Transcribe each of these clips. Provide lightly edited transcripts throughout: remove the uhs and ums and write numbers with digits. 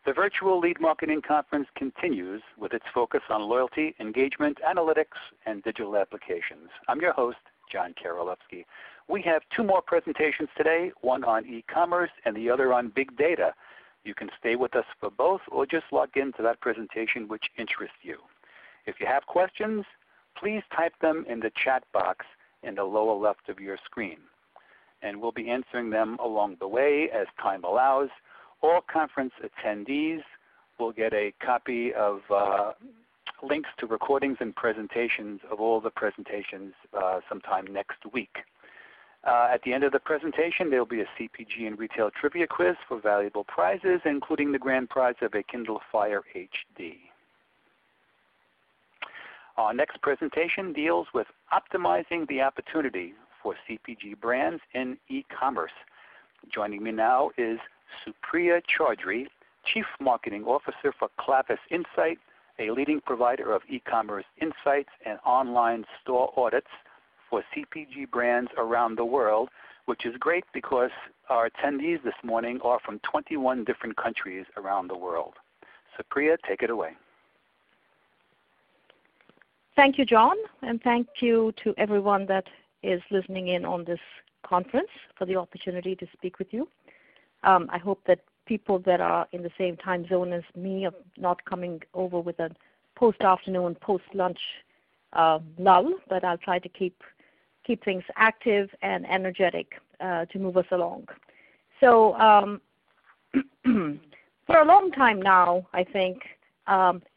The virtual Lead Marketing Conference continues with its focus on loyalty, engagement, analytics, and digital applications. I'm your host, John Karolewski. We have two more presentations today, one on e-commerce and the other on big data. You can stay with us for both or just log into that presentation which interests you. If you have questions, please type them in the chat box in the lower left of your screen. And we'll be answering them along the way as time allows. All conference attendees will get a copy of links to recordings and presentations of all the presentations sometime next week. At the end of the presentation, there will be a CPG and retail trivia quiz for valuable prizes, including the grand prize of a Kindle Fire HD. Our next presentation deals with optimizing the opportunity for CPG brands in e-commerce. Joining me now is Supriya Chaudhry, Chief Marketing Officer for Clavis Insight, a leading provider of e-commerce insights and online store audits for CPG brands around the world, which is great because our attendees this morning are from 21 different countries around the world. Supriya, take it away. Thank you, John, and thank you to everyone that is listening in on this conference for the opportunity to speak with you. I hope that people that are in the same time zone as me are not coming over with a post-afternoon, post-lunch lull, but I'll try to keep things active and energetic to move us along. So for a long time now, I think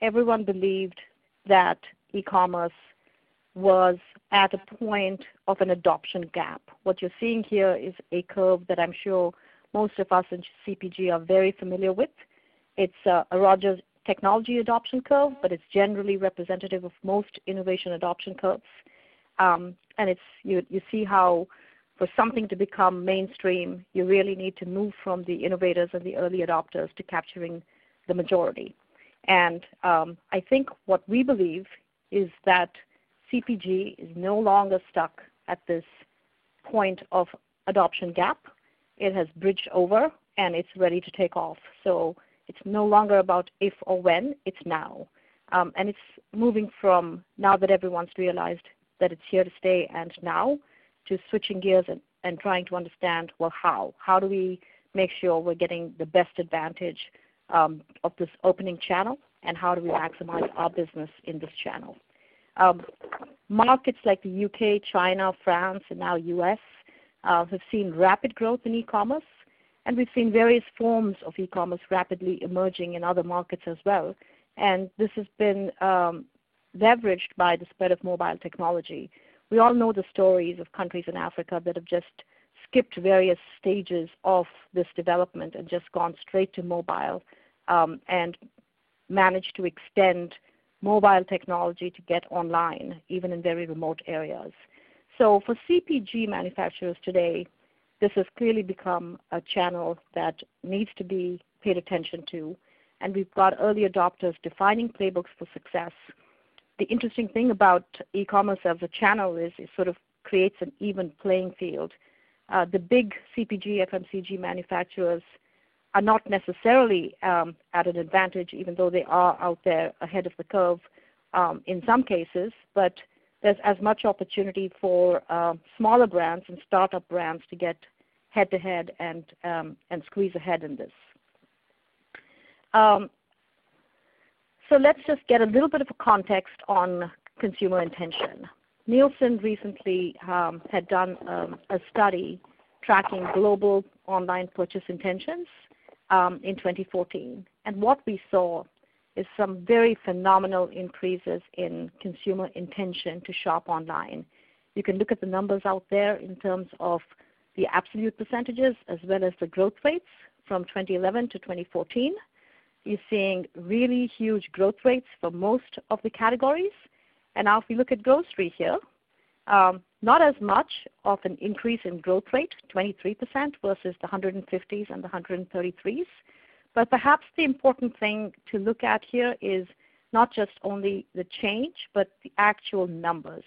everyone believed that e-commerce was at a point of an adoption gap. What you're seeing here is a curve that I'm sure most of us in CPG are very familiar with. It's a Rogers technology adoption curve, but it's generally representative of most innovation adoption curves. And you see how for something to become mainstream, you really need to move from the innovators and the early adopters to capturing the majority. And I think what we believe is that CPG is no longer stuck at this point of adoption gap. It has bridged over and it's ready to take off. So it's no longer about if or when, it's now. And it's moving from now that everyone's realized that it's here to stay and now to switching gears and trying to understand, well, how? How do we make sure we're getting the best advantage of this opening channel, and how do we maximize our business in this channel? Markets like the UK, China, France, and now US have seen rapid growth in e-commerce, and we've seen various forms of e-commerce rapidly emerging in other markets as well. And this has been leveraged by the spread of mobile technology. We all know the stories of countries in Africa that have just skipped various stages of this development and just gone straight to mobile and managed to extend mobile technology to get online, even in very remote areas. So for CPG manufacturers today, this has clearly become a channel that needs to be paid attention to, and we've got early adopters defining playbooks for success. The interesting thing about e-commerce as a channel is it sort of creates an even playing field. The big CPG, FMCG manufacturers are not necessarily at an advantage, even though they are out there ahead of the curve in some cases, but there's as much opportunity for smaller brands and startup brands to get head-to-head and squeeze ahead in this. So let's just get a little bit of a context on consumer intention. Nielsen recently had done a study tracking global online purchase intentions in 2014. And what we saw is some very phenomenal increases in consumer intention to shop online. You can look at the numbers out there in terms of the absolute percentages as well as the growth rates from 2011 to 2014. You're seeing really huge growth rates for most of the categories. And now if we look at grocery here, not as much of an increase in growth rate, 23% versus the 150s and the 133s. But perhaps the important thing to look at here is not just only the change, but the actual numbers.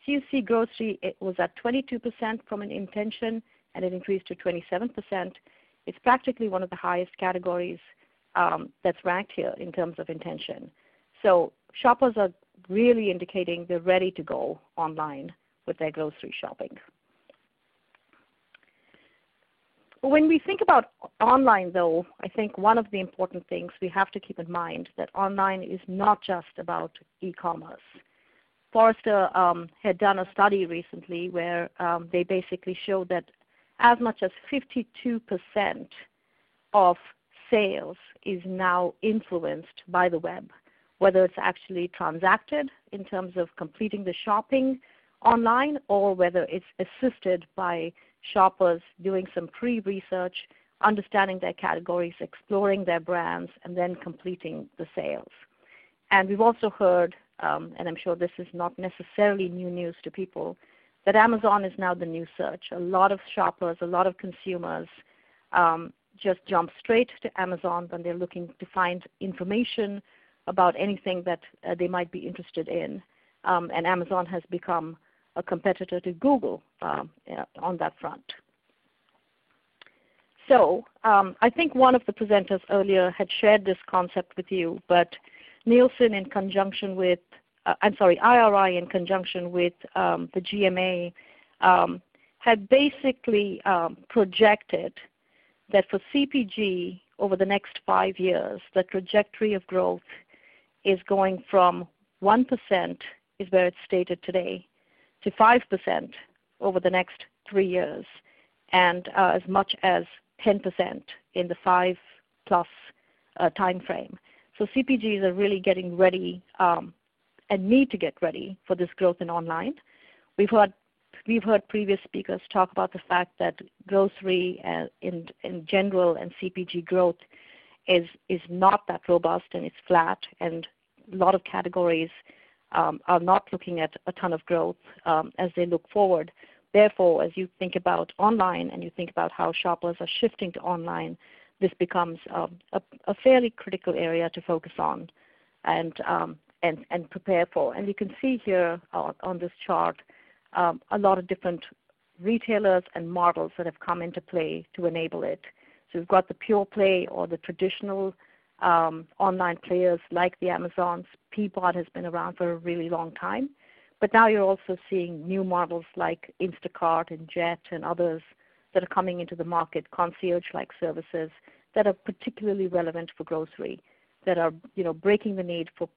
So you see grocery, it was at 22% from an intention, and it increased to 27%. It's practically one of the highest categories that's ranked here in terms of intention. So shoppers are really indicating they're ready to go online with their grocery shopping. When we think about online, though, I think one of the important things we have to keep in mind that online is not just about e-commerce. Forrester had done a study recently where they basically showed that as much as 52% of sales is now influenced by the web, whether it's actually transacted in terms of completing the shopping online or whether it's assisted by shoppers doing some pre-research, understanding their categories, exploring their brands, and then completing the sales. And we've also heard, and I'm sure this is not necessarily new news to people, that Amazon is now the new search. A lot of shoppers, a lot of consumers just jump straight to Amazon when they're looking to find information about anything that they might be interested in. And Amazon has become a competitor to Google on that front. So I think one of the presenters earlier had shared this concept with you, but Nielsen in conjunction with, IRI in conjunction with the GMA had basically projected that for CPG over the next 5 years, the trajectory of growth is going from 1% is where it's stated today, to 5% over the next 3 years, and as much as 10% in the 5+ time frame. So CPGs are really getting ready and need to get ready for this growth in online. We've heard previous speakers talk about the fact that grocery in general and CPG growth is not that robust and it's flat, and a lot of categories are not looking at a ton of growth as they look forward. Therefore, as you think about online and you think about how shoppers are shifting to online, this becomes a fairly critical area to focus on and prepare for. And you can see here on this chart a lot of different retailers and models that have come into play to enable it. So we've got the pure play or the traditional online players like the Amazons. Peapod has been around for a really long time. But now you're also seeing new models like Instacart and Jet and others that are coming into the market, concierge-like services that are particularly relevant for grocery, that are breaking the need for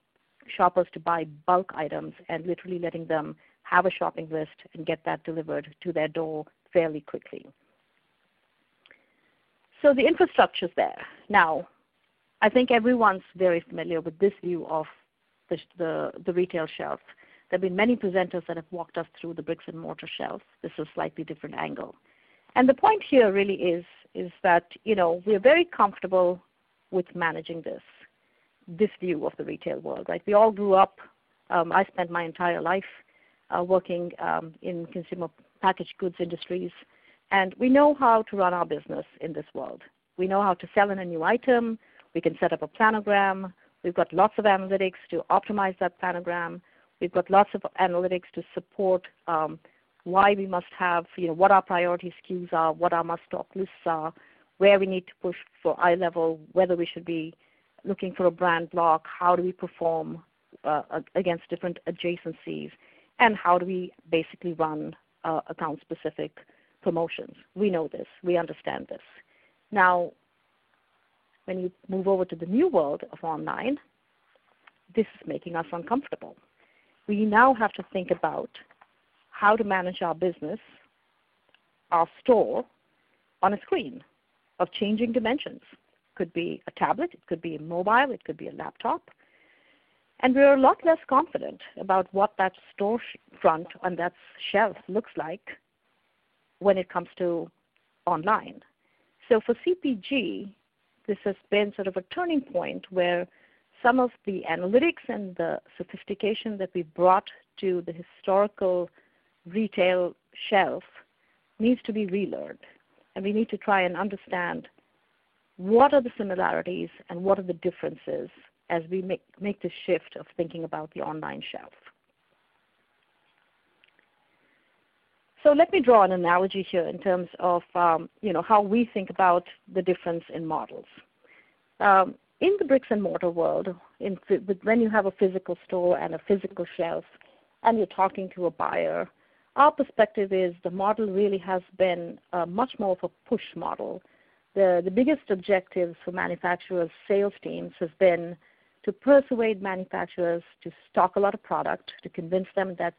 shoppers to buy bulk items and literally letting them have a shopping list and get that delivered to their door fairly quickly. So the infrastructure's there. Now, I think everyone's very familiar with this view of the retail shelf. There have been many presenters that have walked us through the bricks and mortar shelf. This is a slightly different angle. And the point here really is that we're very comfortable with managing this view of the retail world. Right? We all grew up. I spent my entire life working in consumer packaged goods industries, and we know how to run our business in this world. We know how to sell in a new item. We can set up a planogram. We've got lots of analytics to optimize that planogram. We've got lots of analytics to support why we must have, what our priority SKUs are, what our must-stock lists are, where we need to push for eye level, whether we should be looking for a brand block, how do we perform against different adjacencies, and how do we basically run account-specific promotions. We know this. We understand this. Now, when you move over to the new world of online, this is making us uncomfortable. We now have to think about how to manage our business, our store, on a screen of changing dimensions. It could be a tablet, it could be a mobile, it could be a laptop. And we're a lot less confident about what that store front on that shelf looks like when it comes to online. So for CPG, this has been sort of a turning point where some of the analytics and the sophistication that we brought to the historical retail shelf needs to be relearned. And we need to try and understand what are the similarities and what are the differences as we make the shift of thinking about the online shelf. So let me draw an analogy here in terms of how we think about the difference in models. in the bricks and mortar world, when you have a physical store and a physical shelf and you're talking to a buyer, our perspective is the model really has been much more of a push model. The biggest objectives for manufacturers' sales teams has been to persuade manufacturers to stock a lot of product, to convince them that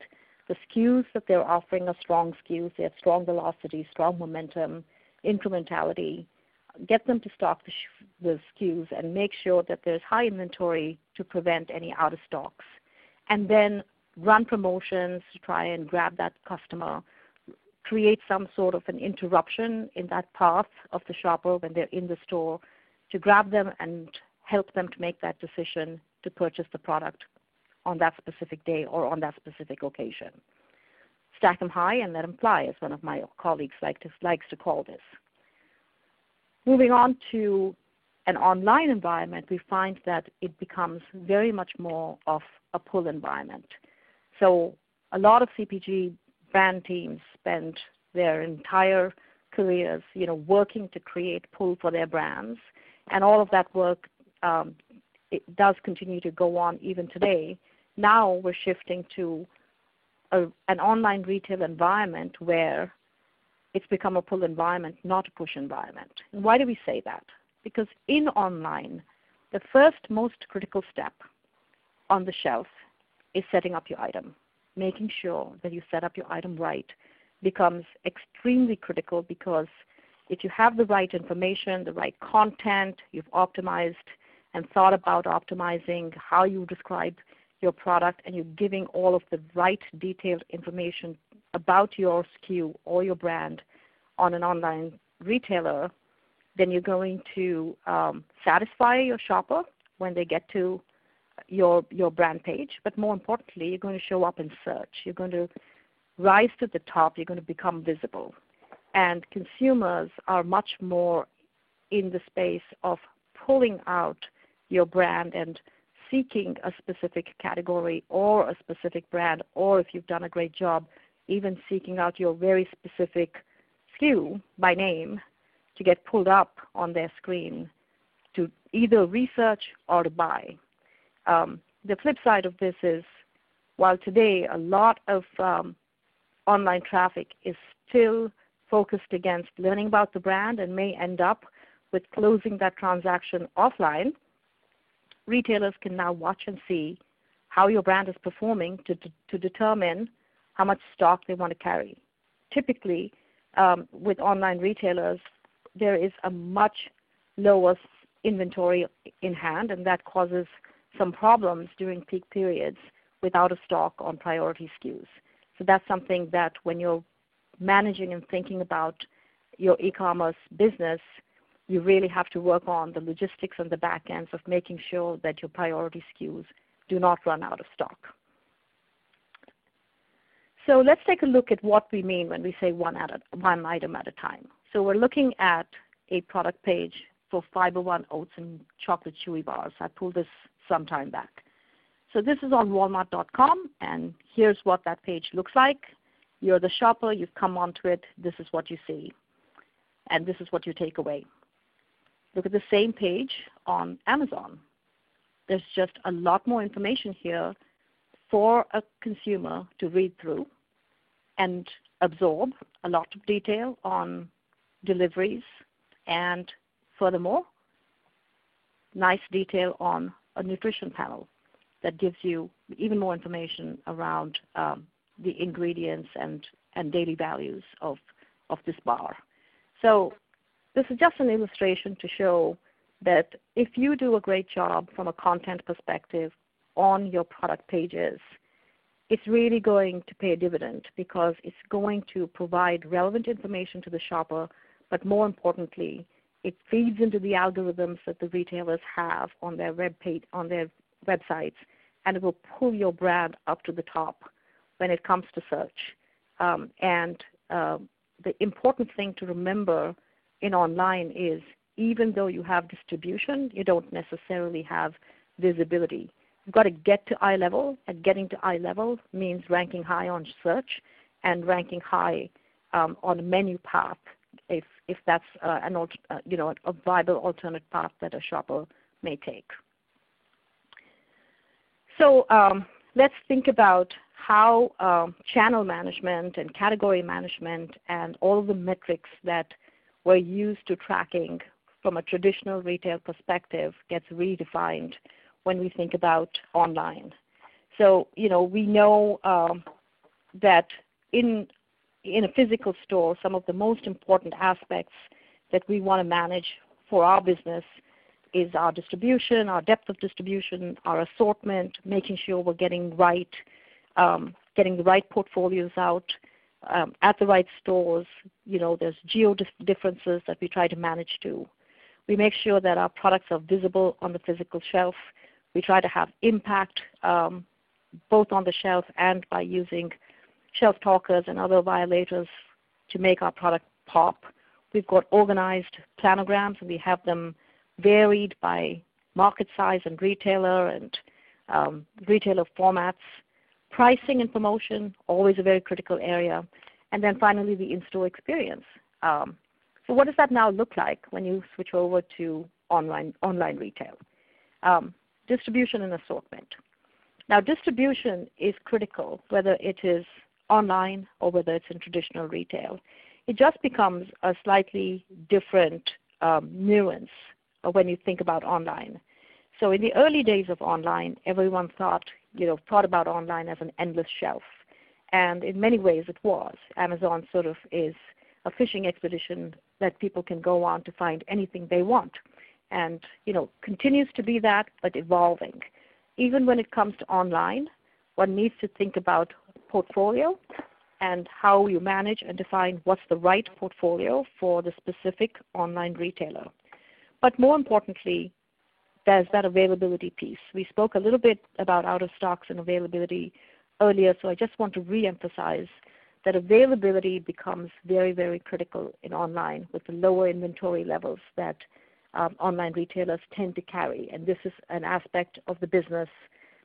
the SKUs that they're offering are strong SKUs, they have strong velocity, strong momentum, incrementality, get them to stock the SKUs and make sure that there's high inventory to prevent any out of stocks, and then run promotions to try and grab that customer, create some sort of an interruption in that path of the shopper when they're in the store to grab them and help them to make that decision to purchase the product on that specific day or on that specific occasion. Stack them high and let them fly, as one of my colleagues likes to call this. Moving on to an online environment, we find that it becomes very much more of a pull environment. So a lot of CPG brand teams spend their entire careers, working to create pull for their brands, and all of that work it does continue to go on even today. Now we're shifting to an online retail environment where it's become a pull environment, not a push environment. And why do we say that? Because in online, the first most critical step on the shelf is setting up your item. Making sure that you set up your item right becomes extremely critical, because if you have the right information, the right content, you've optimized and thought about optimizing how you describe your product, and you're giving all of the right detailed information about your SKU or your brand on an online retailer, then you're going to satisfy your shopper when they get to your brand page. But more importantly, you're going to show up in search. You're going to rise to the top. You're going to become visible. And consumers are much more in the space of pulling out your brand and seeking a specific category or a specific brand, or if you've done a great job, even seeking out your very specific SKU by name to get pulled up on their screen to either research or to buy. The flip side of this is, while today a lot of online traffic is still focused against learning about the brand and may end up with closing that transaction offline, retailers can now watch and see how your brand is performing to determine how much stock they want to carry. Typically, with online retailers, there is a much lower inventory in hand, and that causes some problems during peak periods with out of stock on priority SKUs. So that's something that when you're managing and thinking about your e-commerce business, you really have to work on the logistics and the back ends of making sure that your priority SKUs do not run out of stock. So let's take a look at what we mean when we say one item at a time. So we're looking at a product page for Fiber One Oats and Chocolate Chewy Bars. I pulled this some time back. So this is on Walmart.com, and here's what that page looks like. You're the shopper, you've come onto it, this is what you see, and this is what you take away. Look at the same page on Amazon. There's just a lot more information here for a consumer to read through and absorb, a lot of detail on deliveries, and furthermore, nice detail on a nutrition panel that gives you even more information around the ingredients and daily values of this bar. So this is just an illustration to show that if you do a great job from a content perspective on your product pages, it's really going to pay a dividend, because it's going to provide relevant information to the shopper, but more importantly, it feeds into the algorithms that the retailers have on their websites, and it will pull your brand up to the top when it comes to search. The important thing to remember in online is, even though you have distribution, you don't necessarily have visibility. You've got to get to eye level, and getting to eye level means ranking high on search and ranking high on a menu path, if that's a viable alternate path that a shopper may take. So let's think about how channel management and category management and all of the metrics that were used to tracking from a traditional retail perspective gets redefined when we think about online. So, we know that in a physical store, some of the most important aspects that we want to manage for our business is our distribution, our depth of distribution, our assortment, making sure we're getting the right portfolios out at the right stores. There's geo differences that we try to manage too. We make sure that our products are visible on the physical shelf. We try to have impact both on the shelf and by using shelf talkers and other violators to make our product pop. We've got organized planograms, and we have them varied by market size and retailer formats. Pricing and promotion, always a very critical area. And then finally, the in-store experience. So what does that now look like when you switch over to online retail? Distribution and assortment. Now, distribution is critical, whether it is online or whether it's in traditional retail. It just becomes a slightly different nuance when you think about online. So in the early days of online, everyone thought about online as an endless shelf. And in many ways it was. Amazon sort of is a fishing expedition that people can go on to find anything they want. And continues to be that, but evolving. Even when it comes to online, one needs to think about portfolio and how you manage and define what's the right portfolio for the specific online retailer. But more importantly, there's that availability piece. We spoke a little bit about out of stocks and availability earlier, so I just want to reemphasize that availability becomes very, very critical in online with the lower inventory levels that online retailers tend to carry. And this is an aspect of the business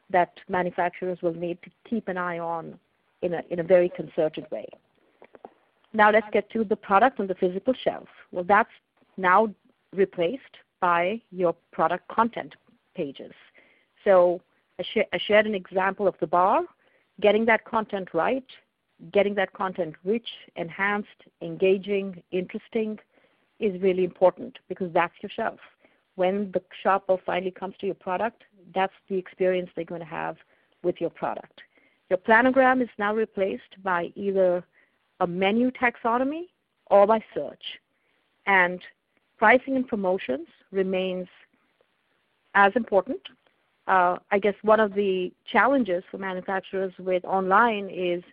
that manufacturers will need to keep an eye on in a very concerted way. Now let's get to the product on the physical shelf. Well, that's now replaced by your product content pages. So I shared an example of the bar. Getting that content right, getting that content rich, enhanced, engaging, interesting is really important because that's your shelf. When the shopper finally comes to your product, that's the experience they're going to have with your product. Your planogram is now replaced by either a menu taxonomy or by search. And pricing and promotions remains as important. I guess one of the challenges for manufacturers with online is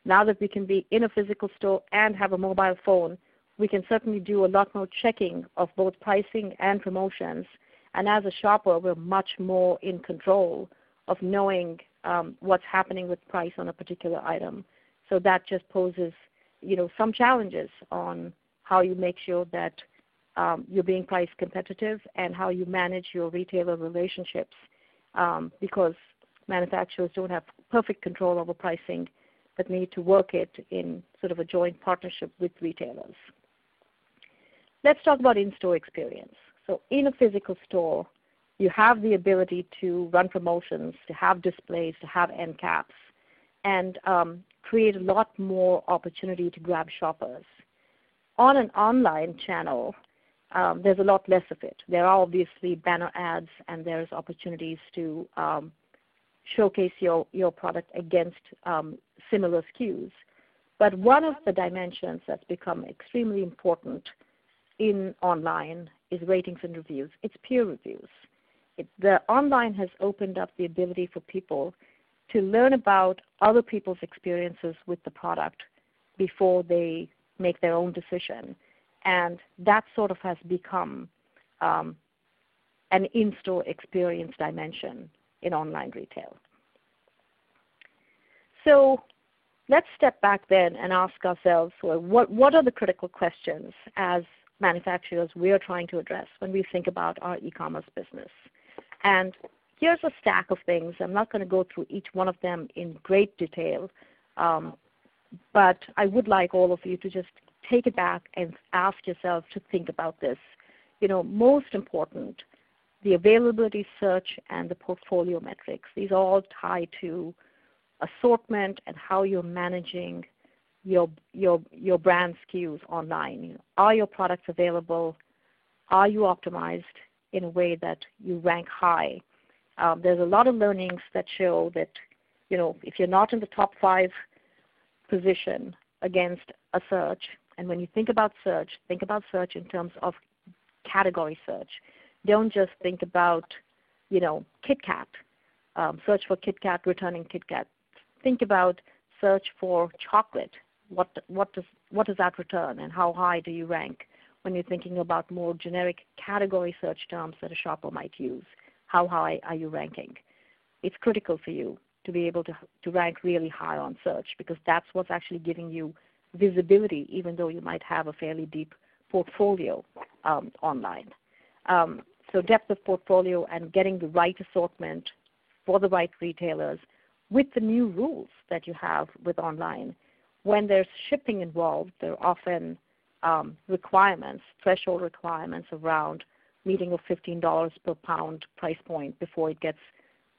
now that we can be in a physical store and have a mobile phone, we can certainly do a lot more checking of both pricing and promotions. And as a shopper, we're much more in control of knowing what's happening with price on a particular item. So that just poses some challenges on how you make sure that you're being price competitive and how you manage your retailer relationships because manufacturers don't have perfect control over pricing but need to work it in sort of a joint partnership with retailers. Let's talk about in-store experience. So in a physical store, you have the ability to run promotions, to have displays, to have end caps, and create a lot more opportunity to grab shoppers. On an online channel, there's a lot less of it. There are obviously banner ads, and there's opportunities to showcase your product against similar SKUs. But one of the dimensions that's become extremely important in online is ratings and reviews. It's peer reviews. The online has opened up the ability for people to learn about other people's experiences with the product before they make their own decision. And that sort of has become an in-store experience dimension in online retail. So let's step back then and ask ourselves, well, what are the critical questions as manufacturers we are trying to address when we think about our e-commerce business? And here's a stack of things. I'm not going to go through each one of them in great detail, but I would like all of you to just take it back and ask yourself to think about this. Most important, the availability search, and the portfolio metrics. These all tie to assortment and how you're managing your brand SKUs online. Are your products available? Are you optimized in a way that you rank high? There's a lot of learnings that show that if you're not in the top 5 position against a search, and when you think about search in terms of category search. Don't just think about, Kit Kat, search for Kit Kat, returning Kit Kat. Think about search for chocolate. What does that return, and how high do you rank when you're thinking about more generic category search terms that a shopper might use? How high are you ranking? It's critical for you to be able to rank really high on search, because that's what's actually giving you visibility, even though you might have a fairly deep portfolio online. So depth of portfolio and getting the right assortment for the right retailers with the new rules that you have with online. When there's shipping involved, there are often requirements, threshold requirements around meeting a $15 per pound price point before it gets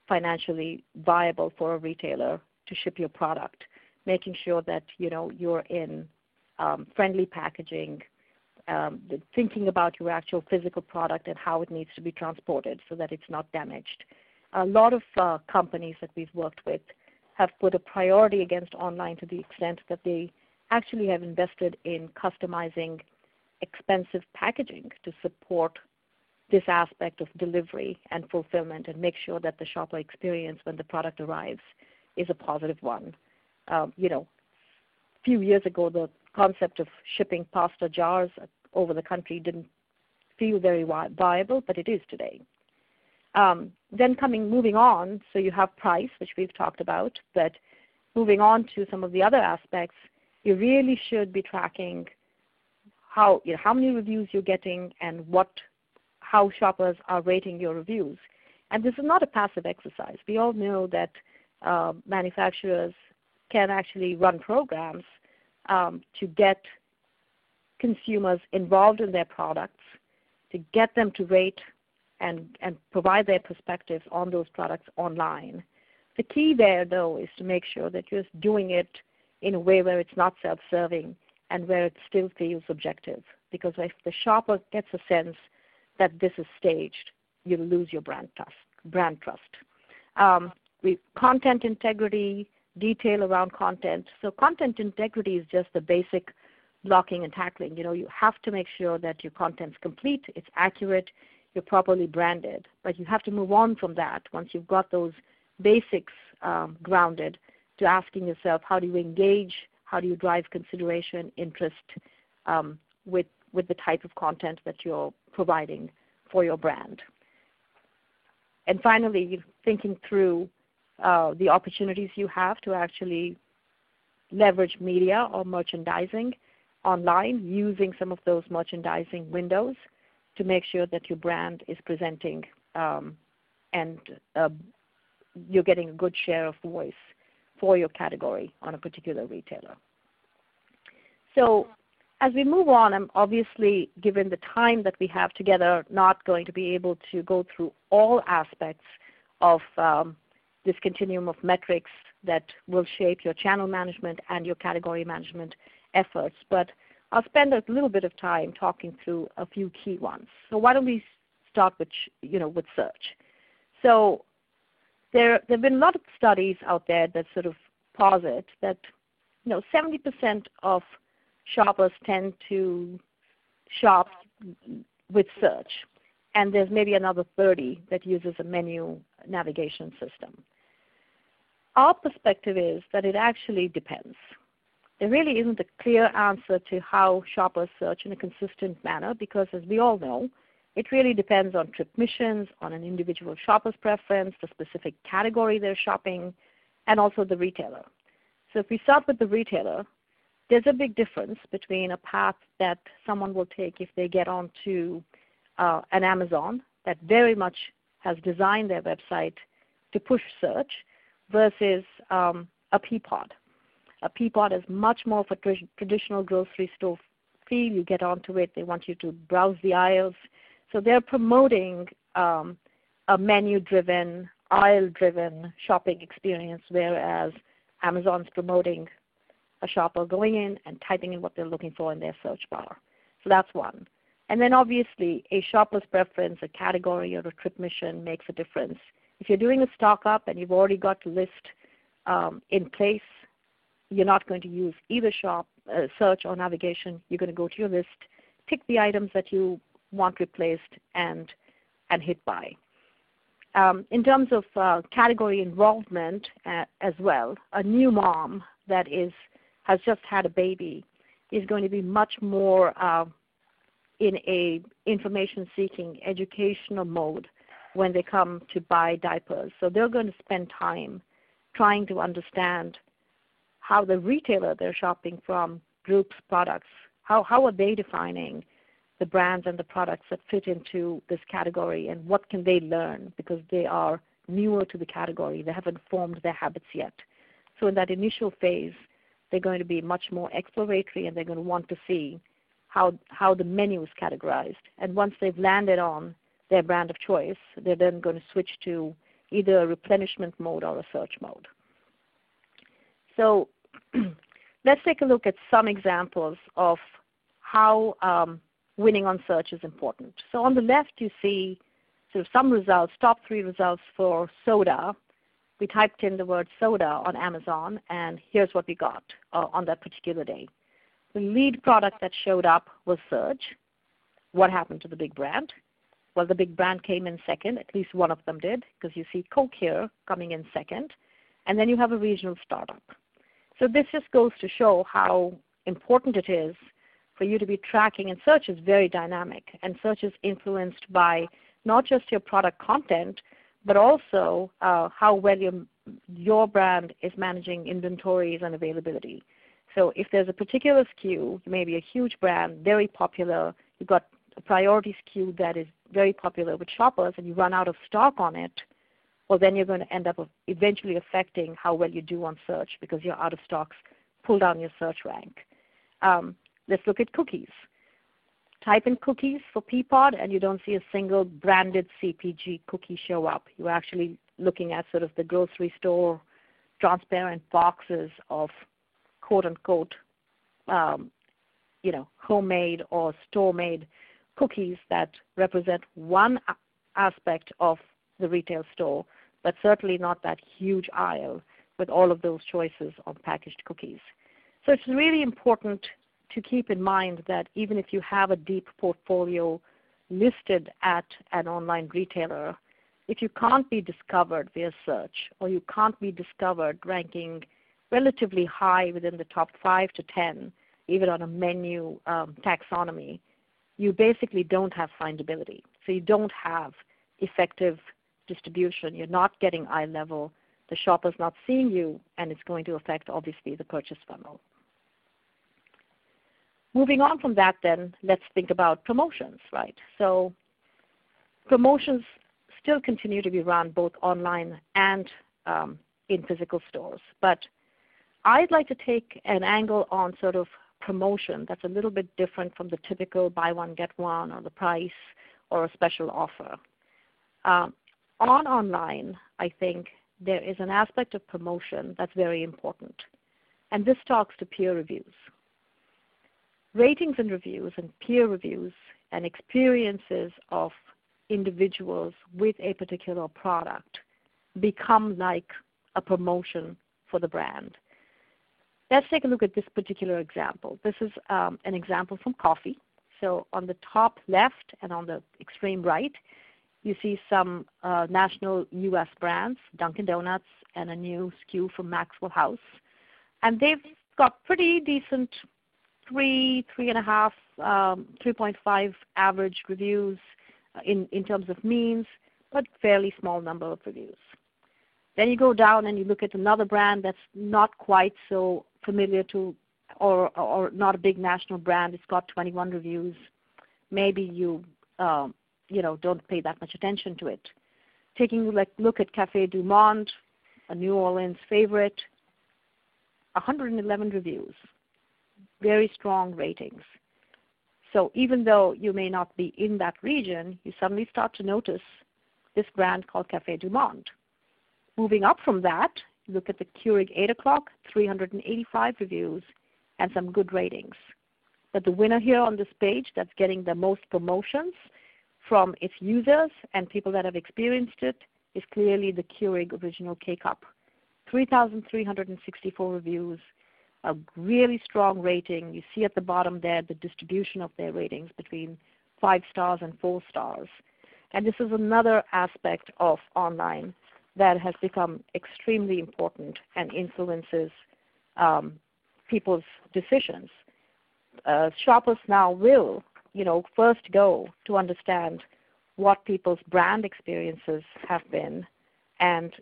financially viable for a retailer to ship your product, making sure that you're in friendly packaging, thinking about your actual physical product and how it needs to be transported so that it's not damaged. A lot of companies that we've worked with have put a priority against online to the extent that they actually have invested in customizing expensive packaging to support this aspect of delivery and fulfillment and make sure that the shopper experience when the product arrives is a positive one. A few years ago, the concept of shipping pasta jars over the country didn't feel very viable, but it is today. Then moving on, so you have price, which we've talked about, but moving on to some of the other aspects, you really should be tracking how many reviews you're getting and how shoppers are rating your reviews. And this is not a passive exercise. We all know that manufacturers can actually run programs to get consumers involved in their products, to get them to rate and provide their perspectives on those products online. The key there, though, is to make sure that you're doing it in a way where it's not self-serving and where it still feels objective. Because if the shopper gets a sense that this is staged, you'll lose your brand trust. Content integrity, detail around content. So content integrity is just the basic blocking and tackling. You have to make sure that your content's complete, it's accurate, you're properly branded. But you have to move on from that once you've got those basics grounded to asking yourself, how do you engage, how do you drive consideration, interest with the type of content that you're providing for your brand. And finally, thinking through the opportunities you have to actually leverage media or merchandising online, using some of those merchandising windows to make sure that your brand is presenting and you're getting a good share of voice for your category on a particular retailer. So as we move on, I'm obviously, given the time that we have together, not going to be able to go through all aspects of this continuum of metrics that will shape your channel management and your category management efforts. But I'll spend a little bit of time talking through a few key ones. So why don't we start with search? So there have been a lot of studies out there that sort of posit that 70% of shoppers tend to shop with search, and there's maybe another 30 that uses a menu navigation system. Our perspective is that it actually depends. There really isn't a clear answer to how shoppers search in a consistent manner because, as we all know, it really depends on trip missions, on an individual shopper's preference, the specific category they're shopping, and also the retailer. So if we start with the retailer, there's a big difference between a path that someone will take if they get onto an Amazon that very much has designed their website to push search versus a Peapod. A Peapod is much more of a traditional grocery store feel. You get onto it, they want you to browse the aisles. So they're promoting a menu-driven, aisle-driven shopping experience, whereas Amazon's promoting a shopper going in and typing in what they're looking for in their search bar. So that's one. And then obviously a shopper's preference, a category, or a trip mission makes a difference. If you're doing a stock up and you've already got the list in place, you're not going to use either search or navigation. You're going to go to your list, pick the items that you want replaced, and hit buy. In terms of category involvement as well, a new mom that has just had a baby is going to be much more in a information-seeking, educational mode when they come to buy diapers. So they're going to spend time trying to understand how the retailer they're shopping from groups products. How are they defining the brands and the products that fit into this category, and what can they learn because they are newer to the category. They haven't formed their habits yet. So in that initial phase, they're going to be much more exploratory, and they're going to want to see how the menu is categorized. And once they've landed on their brand of choice, they're then going to switch to either a replenishment mode or a search mode. So let's take a look at some examples of how winning on search is important. So on the left you see sort of some results, top 3 results for soda. We typed in the word soda on Amazon, and here's what we got on that particular day. The lead product that showed up was Surge. What happened to the big brand? Well, the big brand came in second. At least one of them did, because you see Coke here coming in second. And then you have a regional startup. So this just goes to show how important it is for you to be tracking. And search is very dynamic. And search is influenced by not just your product content, but also how well your brand is managing inventories and availability. So if there's a particular SKU, maybe a huge brand, very popular, you've got a priority SKU that is very popular with shoppers, and you run out of stock on it, well, then you're going to end up eventually affecting how well you do on search, because your out of stocks pull down your search rank. Let's look at cookies. Type in cookies for Peapod, and you don't see a single branded CPG cookie show up. You're actually looking at sort of the grocery store transparent boxes of quote-unquote, homemade or store-made cookies that represent one aspect of the retail store, but certainly not that huge aisle with all of those choices of packaged cookies. So it's really important to keep in mind that even if you have a deep portfolio listed at an online retailer, if you can't be discovered via search, or you can't be discovered ranking relatively high within the top 5 to 10, even on a menu taxonomy, you basically don't have findability. So you don't have effective distribution. You're not getting eye level. The shopper's not seeing you, and it's going to affect, obviously, the purchase funnel. Moving on from that then, let's think about promotions, right? So promotions still continue to be run both online and in physical stores. But I'd like to take an angle on sort of promotion that's a little bit different from the typical buy one, get one, or the price, or a special offer. Online, I think there is an aspect of promotion that's very important. And this talks to peer reviews. Ratings and reviews and peer reviews and experiences of individuals with a particular product become like a promotion for the brand. Let's take a look at this particular example. This is an example from coffee. So on the top left and on the extreme right, you see some national U.S. brands, Dunkin' Donuts, and a new SKU from Maxwell House. And they've got pretty decent 3.5, 3.5 average reviews in terms of means, but fairly small number of reviews. Then you go down and you look at another brand that's not quite so familiar to, or not a big national brand. It's got 21 reviews. Maybe you don't pay that much attention to it. Taking a look at Café Du Monde, a New Orleans favorite, 111 reviews, very strong ratings. So even though you may not be in that region, you suddenly start to notice this brand called Café du Monde. Moving up from that, look at the Keurig 8 o'clock, 385 reviews and some good ratings. But the winner here on this page that's getting the most promotions from its users and people that have experienced it is clearly the Keurig Original K-Cup. 3,364 reviews, a really strong rating. You see at the bottom there the distribution of their ratings between 5 stars and 4 stars. And this is another aspect of online that has become extremely important and influences people's decisions. Shoppers now will, first go to understand what people's brand experiences have been and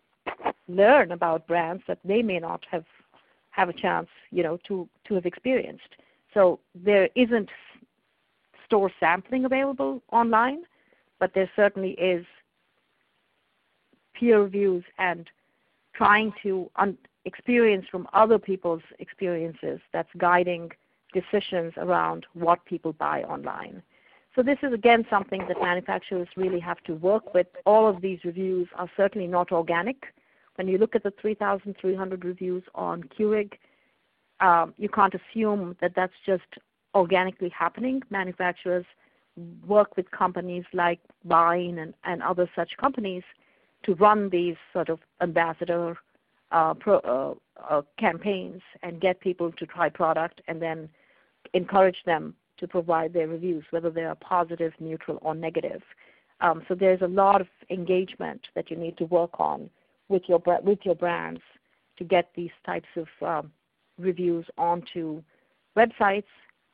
learn about brands that they may not have a chance, to have experienced. So there isn't store sampling available online, but there certainly is peer reviews and trying to experience from other people's experiences that's guiding decisions around what people buy online. So this is, again, something that manufacturers really have to work with. All of these reviews are certainly not organic. When you look at the 3,300 reviews on Keurig, you can't assume that that's just organically happening. Manufacturers work with companies like Vine and other such companies to run these sort of ambassador campaigns and get people to try product and then encourage them to provide their reviews, whether they are positive, neutral, or negative. So there's a lot of engagement that you need to work on with your brands to get these types of reviews onto websites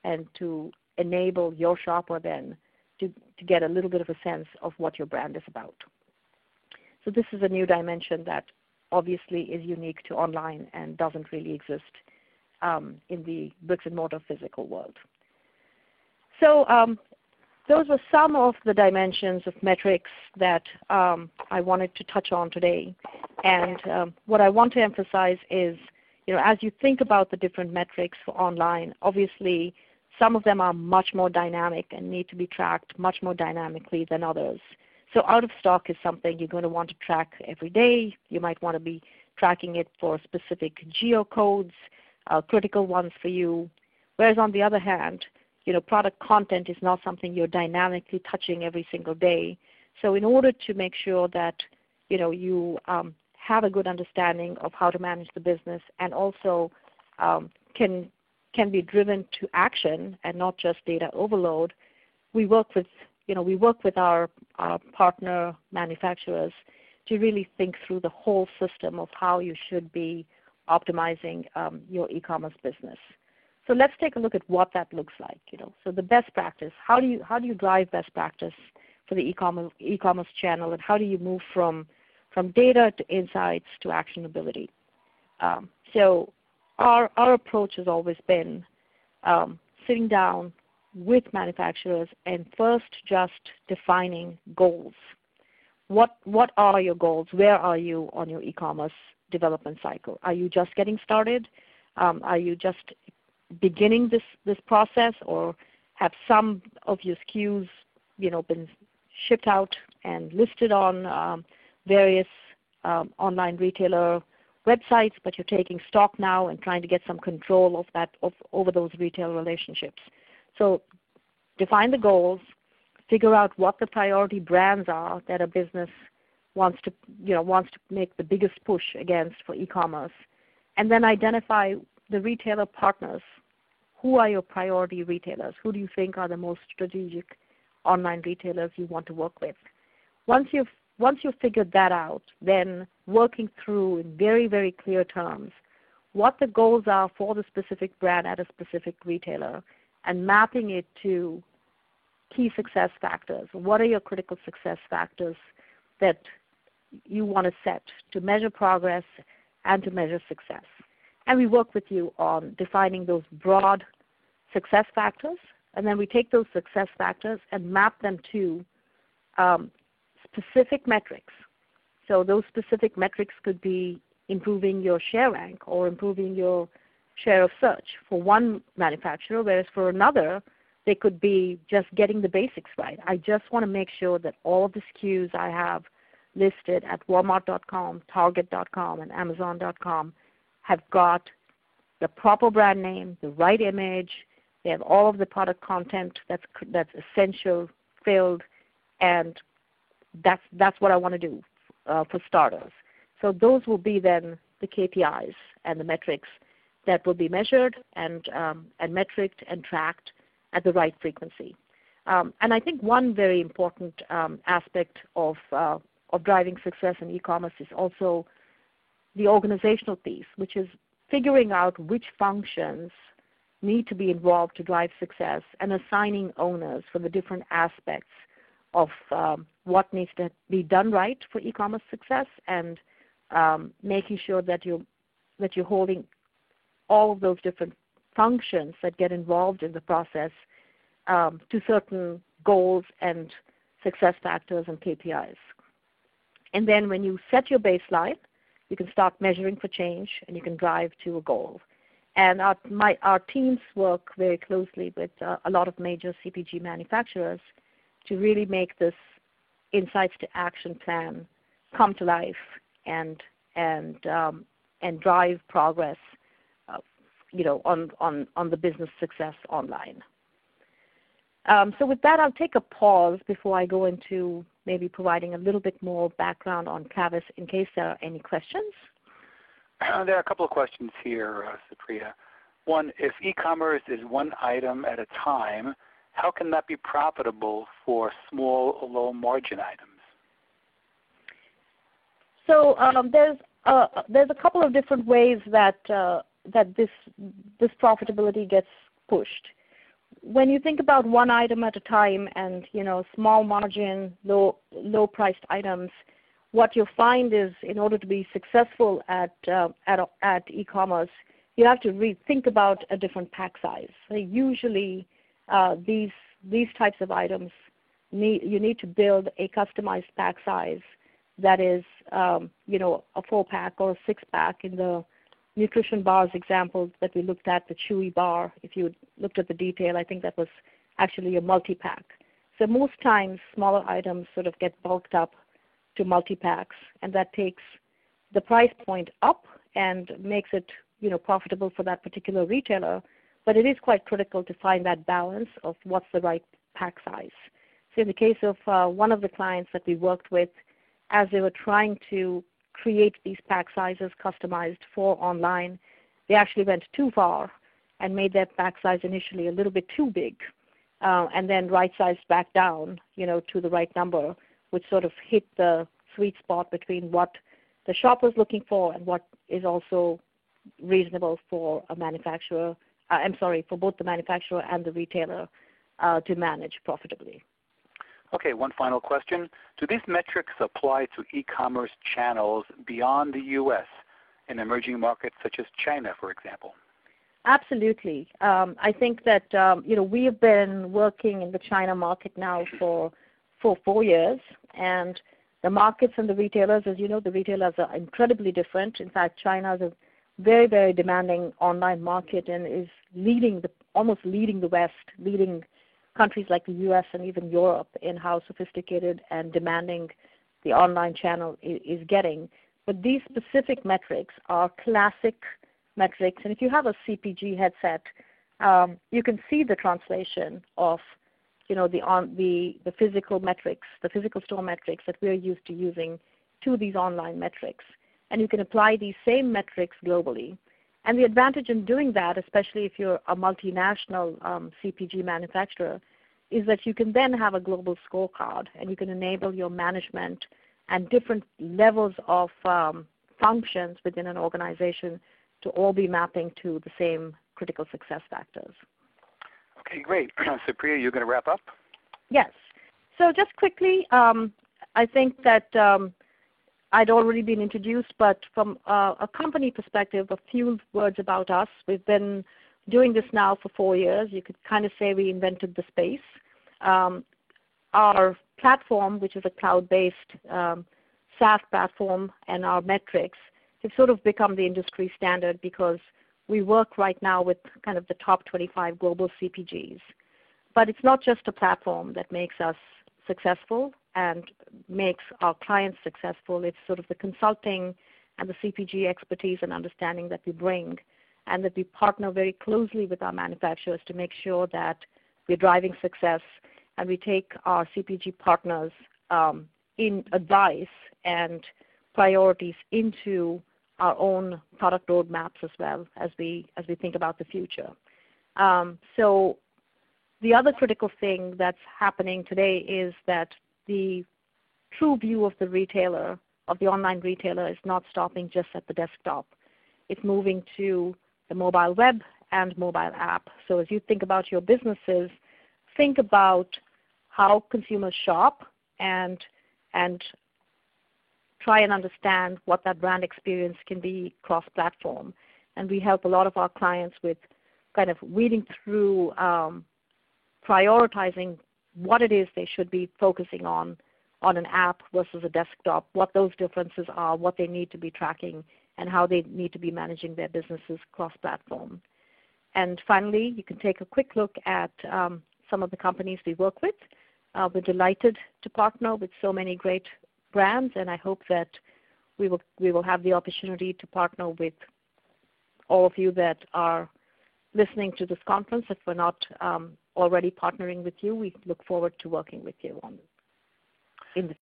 and to enable your shopper then to get a little bit of a sense of what your brand is about. So this is a new dimension that obviously is unique to online and doesn't really exist in the bricks and mortar physical world. So those were some of the dimensions of metrics that I wanted to touch on today. And what I want to emphasize is, as you think about the different metrics for online, obviously some of them are much more dynamic and need to be tracked much more dynamically than others. So out of stock is something you're going to want to track every day. You might want to be tracking it for specific geocodes, critical ones for you. Whereas on the other hand, product content is not something you're dynamically touching every single day. So in order to make sure that you have a good understanding of how to manage the business and also can be driven to action and not just data overload, we work with our partner manufacturers to really think through the whole system of how you should be optimizing your e-commerce business. So let's take a look at what that looks like. So the best practice. How do you drive best practice for the e-commerce channel, and how do you move from data to insights to actionability? So our approach has always been sitting down with manufacturers and first just defining goals. What are your goals? Where are you on your e-commerce development cycle? Are you just getting started? Are you just beginning this process, or have some of your SKUs been shipped out and listed on various online retailer websites, but you're taking stock now and trying to get some control of over those retail relationships? So define the goals, figure out what the priority brands are that a business wants to make the biggest push against for e-commerce, and then identify the retailer partners. Who are your priority retailers? Who do you think are the most strategic online retailers you want to work with? Once you've figured that out, then working through in very, very clear terms what the goals are for the specific brand at a specific retailer and mapping it to key success factors. What are your critical success factors that you want to set to measure progress and to measure success? And we work with you on defining those broad success factors, and then we take those success factors and map them to specific metrics. So those specific metrics could be improving your share rank or improving your share of search for one manufacturer, whereas for another, they could be just getting the basics right. I just want to make sure that all of the SKUs I have listed at Walmart.com, Target.com, and Amazon.com have got the proper brand name, the right image. They have all of the product content that's essential, filled, and that's what I want to do for starters. So those will be then the KPIs and the metrics that will be measured and metriced and tracked at the right frequency. And I think one very important aspect of driving success in e-commerce is also the organizational piece, which is figuring out which functions need to be involved to drive success and assigning owners for the different aspects of what needs to be done right for e-commerce success, and making sure that you're holding all of those different functions that get involved in the process to certain goals and success factors and KPIs. And then when you set your baseline, you can start measuring for change and you can drive to a goal. And our teams work very closely with a lot of major CPG manufacturers to really make this insights to action plan come to life and drive progress, on the business success online. So with that, I'll take a pause before I go into maybe providing a little bit more background on Clavis in case there are any questions. There are a couple of questions here, Supriya. One, if e-commerce is one item at a time, how can that be profitable for small or low margin items? So there's a couple of different ways that this profitability gets pushed. When you think about one item at a time and small margin, low priced items, what you'll find is in order to be successful at e-commerce, you have to think about a different pack size. So usually these types of items you need to build a customized pack size that is a 4-pack or a 6-pack. In the nutrition bars example that we looked at, the Chewy bar, if you looked at the detail, I think that was actually a multi-pack. So most times smaller items sort of get bulked up to multi-packs, and that takes the price point up and makes it profitable for that particular retailer. But it is quite critical to find that balance of what's the right pack size. So in the case of one of the clients that we worked with, as they were trying to create these pack sizes customized for online, they actually went too far and made their pack size initially a little bit too big, and then right-sized back down, to the right number, which sort of hit the sweet spot between what the shopper's looking for and what is also reasonable for a manufacturer, for both the manufacturer and the retailer to manage profitably. Okay, one final question. Do these metrics apply to e-commerce channels beyond the U.S. in emerging markets such as China, for example? Absolutely. I think that we have been working in the China market now for 4 years, and the markets and the retailers, as you know, the retailers are incredibly different. In fact, China is a very, very demanding online market and is almost leading the West, leading countries like the U.S. and even Europe in how sophisticated and demanding the online channel is getting. But these specific metrics are classic metrics, and if you have a CPG headset, you can see the translation of the physical metrics, the physical store metrics that we're used to using to these online metrics. And you can apply these same metrics globally. And the advantage in doing that, especially if you're a multinational CPG manufacturer, is that you can then have a global scorecard and you can enable your management and different levels of functions within an organization to all be mapping to the same critical success factors. Okay, great. Supriya, you're going to wrap up? Yes. So just quickly, I think that I'd already been introduced, but from a company perspective, a few words about us. We've been doing this now for 4 years. You could kind of say we invented the space. Our platform, which is a cloud-based SaaS platform, and our metrics have sort of become the industry standard because we work right now with kind of the top 25 global CPGs. But it's not just a platform that makes us successful and makes our clients successful. It's sort of the consulting and the CPG expertise and understanding that we bring, and that we partner very closely with our manufacturers to make sure that we're driving success, and we take our CPG partners in advice and priorities into our own product roadmaps as well as we think about the future. So the other critical thing that's happening today is that the true view of the retailer, of the online retailer, is not stopping just at the desktop. It's moving to the mobile web and mobile app. So as you think about your businesses, think about how consumers shop and try and understand what that brand experience can be cross-platform. And we help a lot of our clients with kind of weeding through, prioritizing what it is they should be focusing on an app versus a desktop, what those differences are, what they need to be tracking, and how they need to be managing their businesses cross-platform. And finally, you can take a quick look at some of the companies we work with. We're delighted to partner with so many great brands, and I hope that we will have the opportunity to partner with all of you that are listening to this conference. If we're not already partnering with you, we look forward to working with you in the